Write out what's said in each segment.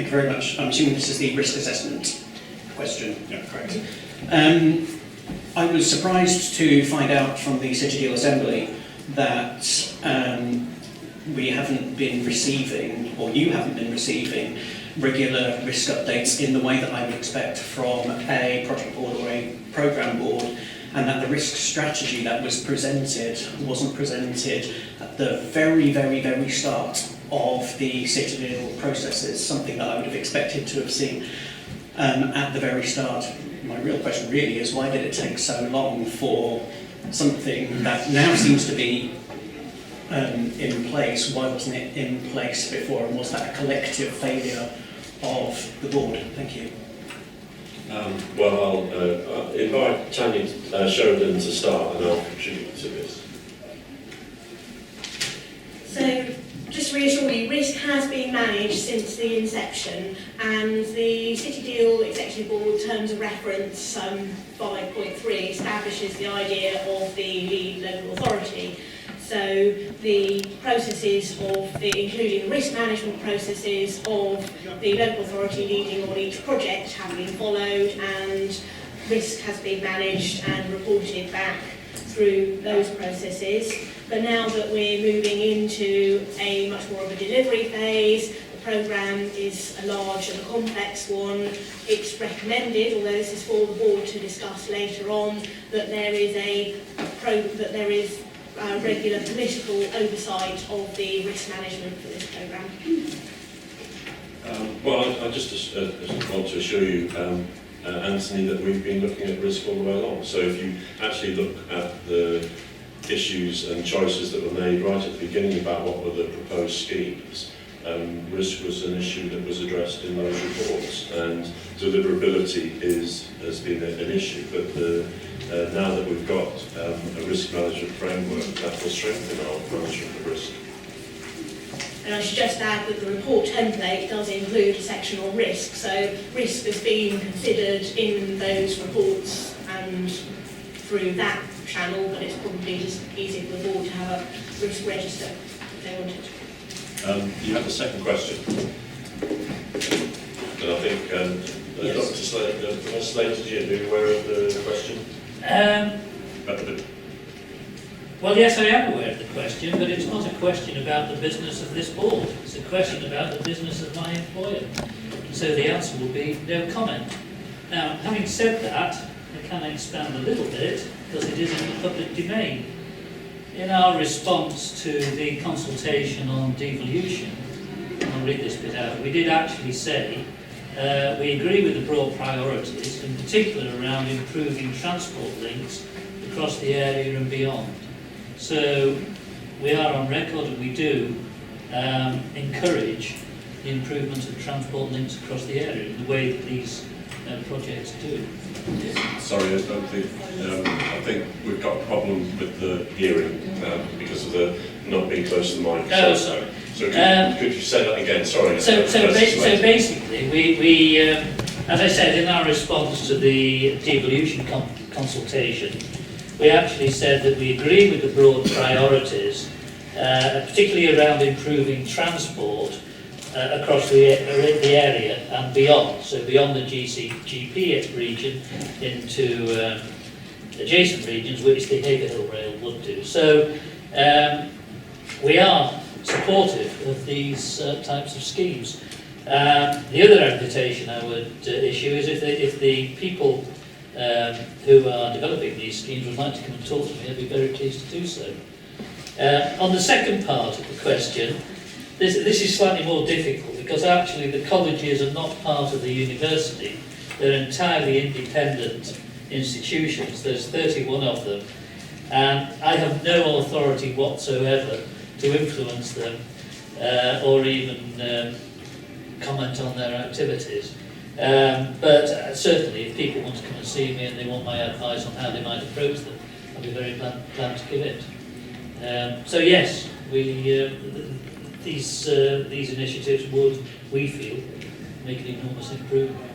Thank you very much. I'm assuming this is the risk assessment question. Yeah, correct. I was surprised to find out from the City Deal Assembly that we haven't been receiving, or you haven't been receiving, regular risk updates in the way that I would expect from a project board or a programme board, and that the risk strategy that was presented wasn't presented at the very, very, very start of the City Deal processes, something that I would have expected to have seen at the very start. My real question really is, why did it take so long for something that now seems to be in place? Why wasn't it in place before, and was that a collective failure of the board? Thank you. Well, I'll invite Tanya Sheridan to start, and I'll contribute to this. So, just to reassure you, risk has been managed since the inception, and the City Deal Executive Board Terms of Reference 5.3 establishes the idea of the lead local authority. So the processes including risk management processes of the local authority leading on each project have been followed, and risk has been managed and reported back through those processes. But now that we're moving into a much more of a delivery phase, the programme is a large and a complex one. It's recommended, although this is for the board to discuss later on, that there is regular political oversight of the risk management for this programme. Well, I just want to assure you, Antony, that we've been looking at risk all the way along. So if you actually look at the issues and choices that were made right at the beginning about what were the proposed schemes, risk was an issue that was addressed in those reports, and deliverability has been an issue. But now that we've got a risk management framework, that will strengthen our management of risk. And I should just add that the report template does include a section on risk, so risk has been considered in those reports and through that channel, but it's probably just easier for the board to have a risk register if they wanted. You had the second question, and I think Yes. Dr. Slater, are you aware of the question? Well, yes, I am aware of the question, but it's not a question about the business of this board. It's a question about the business of my employer. So the answer will be no comment. Now, having said that, I can expand a little bit because it is in the public domain. In our response to the consultation on devolution, I'll read this bit out, we did actually say we agree with the broad priorities, in particular around improving transport links across the area and beyond. So we are on record, and we do encourage the improvement of transport links across the area in the way that these projects do. Sorry, I think we've got a problem with the hearing because of the not being close to the mic. Oh, sorry. So could you say that again? Sorry. So basically, we as I said, in our response to the devolution consultation, we actually said that we agree with the broad priorities, particularly around improving transport across the area and beyond, so beyond the GP region into adjacent regions, which the Haverhill Rail would do. So we are supportive of these types of schemes. The other invitation I would issue is if the people who are developing these schemes would like to come and talk to me, I'd be very pleased to do so. On the second part of the question, this is slightly more difficult because actually the colleges are not part of the university. They're entirely independent institutions. There's 31 of them, and I have no authority whatsoever to influence them or even comment on their activities. But certainly if people want to come and see me and they want my advice on how they might approach them, I'll be very glad to give it. So yes, these initiatives would, we feel, make an enormous improvement.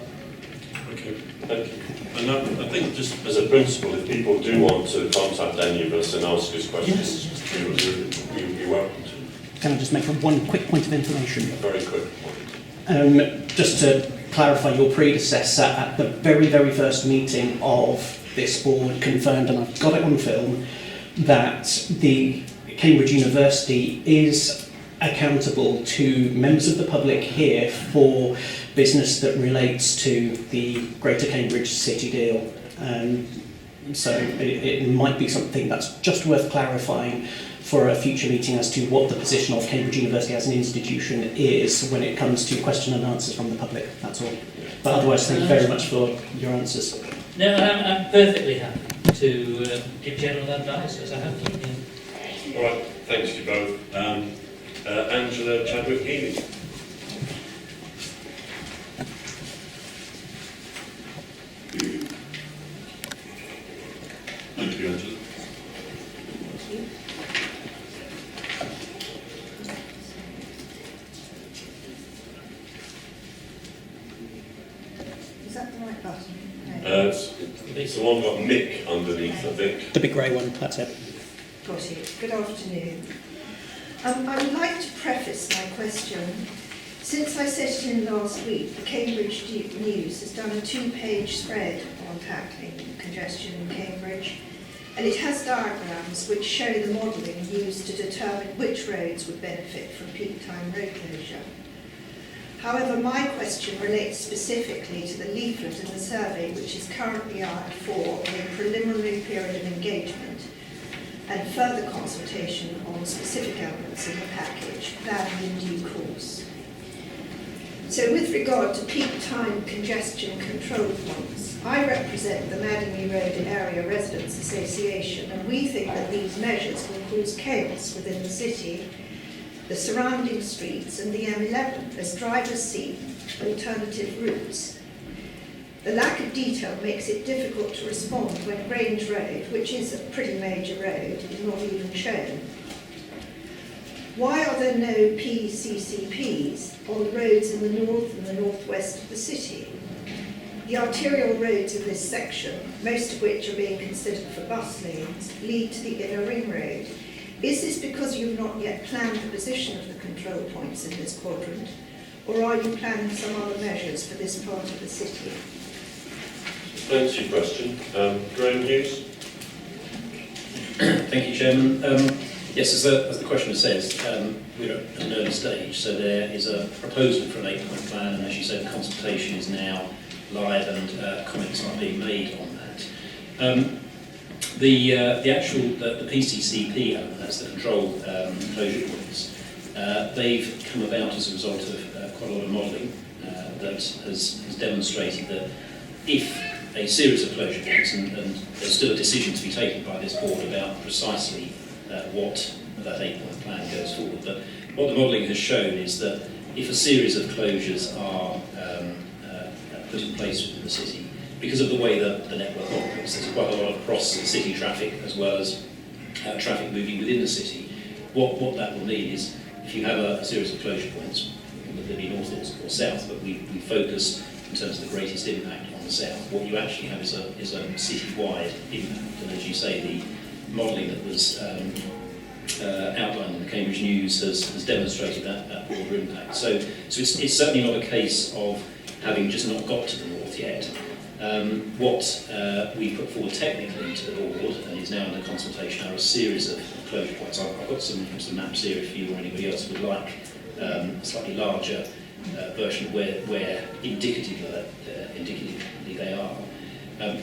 Okay, thank you. And I think just as a principle, if people do want to contact any of us and ask us questions, you're welcome to. Can I just make one quick point of information? A very quick point. Just to clarify, your predecessor at the very, very first meeting of this board confirmed, and I've got it on film, that the Cambridge University is accountable to members of the public here for business that relates to the Greater Cambridge City deal. So it might be something that's just worth clarifying for a future meeting as to what the position of Cambridge University as an institution is when it comes to question and answers from the public, that's all. But otherwise, thank you very much for your answers. No, I'm perfectly happy to give general advice, as I have done. Yeah. All right, thanks to you both. Angela Chadwyck-Healey. Thank you, Angela. Is that the right button? It's the one got Mick underneath, I think. The big grey one, that's it. Got it. Good afternoon. I would like to preface my question. Since I set it in last week, the Cambridge News has done a 2-page spread on tackling congestion in Cambridge, and it has diagrams which show the modelling used to determine which roads would benefit from peak time road closure. However, my question relates specifically to the leaflet in the survey which is currently out for a preliminary period of engagement and further consultation on specific elements in the package planned in due course. So with regard to peak time congestion control points, I represent the Madingley Road Area Residents Association, and we think that these measures will cause chaos within the city, the surrounding streets and the M11 as drivers seek alternative routes. The lack of detail makes it difficult to respond when Grange Road, which is a pretty major road, is not even shown. Why are there no PCCPs on the roads in the north and the northwest of the city? The arterial roads in this section, most of which are being considered for bus lanes, lead to the inner ring road. Is this because you've not yet planned the position of the control points in this quadrant, or are you planning some other measures for this part of the city? Thanks for your question. Graham Hughes. Thank you, Chairman. Yes, as the questioner says, we're at an early stage, so there is a proposal for an 8-point plan, and as you said, the consultation is now live and comments are being made on that. The PCCP element, that's the control closure points, they've come about as a result of quite a lot of modelling that has demonstrated that if a series of closure points, and there's still a decision to be taken by this board about precisely what that 8-point plan goes forward, but what the modelling has shown is that if a series of closures are put in place within the city, because of the way that the network operates, there's quite a lot of cross-city traffic as well as traffic moving within the city. What that will mean is, if you have a series of closure points, whether it be north or south, but we focus in terms of the greatest impact on the south, what you actually have is a city-wide impact. And as you say, the modelling that was outlined in the Cambridge News has demonstrated that broader impact. So it's certainly not a case of having just not got to the north yet. What we put forward technically to the board, and is now under consultation, are a series of closure points. I've got some maps here if you or anybody else would like a slightly larger version of where indicatively they are.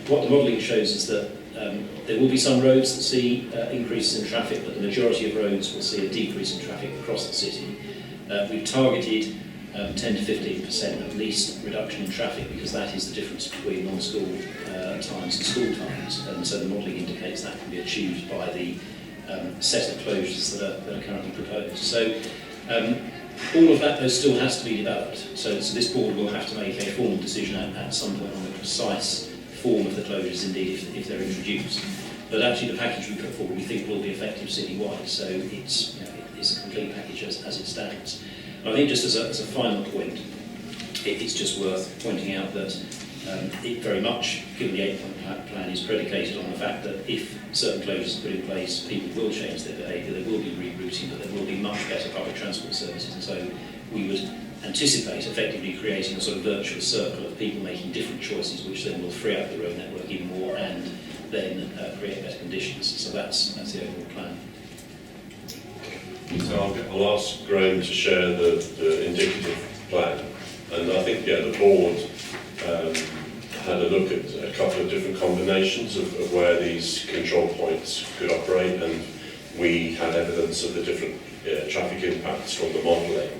What the modelling shows is that there will be some roads that see increases in traffic, but the majority of roads will see a decrease in traffic across the city. We've targeted 10 to 15% at least reduction in traffic, because that is the difference between non-school times and school times, and so the modelling indicates that can be achieved by the set of closures that are currently proposed. So all of that though still has to be developed, so this board will have to make a formal decision at some point on the precise form of the closures, indeed, if they're introduced. But actually the package we put forward we think will be effective citywide, so it's a complete package as it stands. I think just as a final point, it's just worth pointing out that it very much, given the 8-point plan, is predicated on the fact that if certain closures are put in place, people will change their behaviour, there will be rerouting, but there will be much better public transport services, and so we would anticipate effectively creating a sort of virtuous circle of people making different choices, which then will free up the road network even more and then create better conditions. So that's the overall plan. So I'll ask Graham to share the indicative plan. And I think, yeah, the board had a look at a couple of different combinations of where these control points could operate, and we had evidence of the different traffic impacts from the modelling.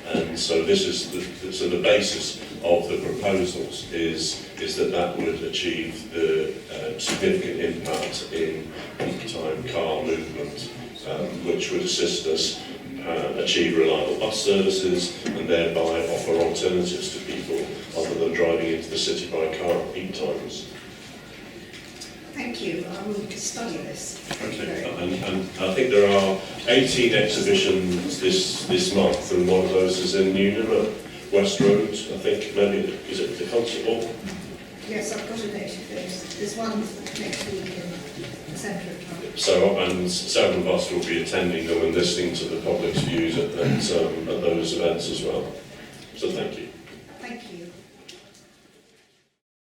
And so this is the basis of the proposals is that would achieve the significant impact in peak time car movement, which would assist us achieve reliable bus services and thereby offer alternatives to people other than driving into the city by car at peak times. Thank you. I will study this. Thank you very much. And I think there are 18 exhibitions this month, and one of those is in Newnham at West Road. I think maybe, is it the concert hall? Yes, I've got a note of this. There's one next week in the centre of town. So, and several of us will be attending them and listening to the public's views at those events as well. So thank you.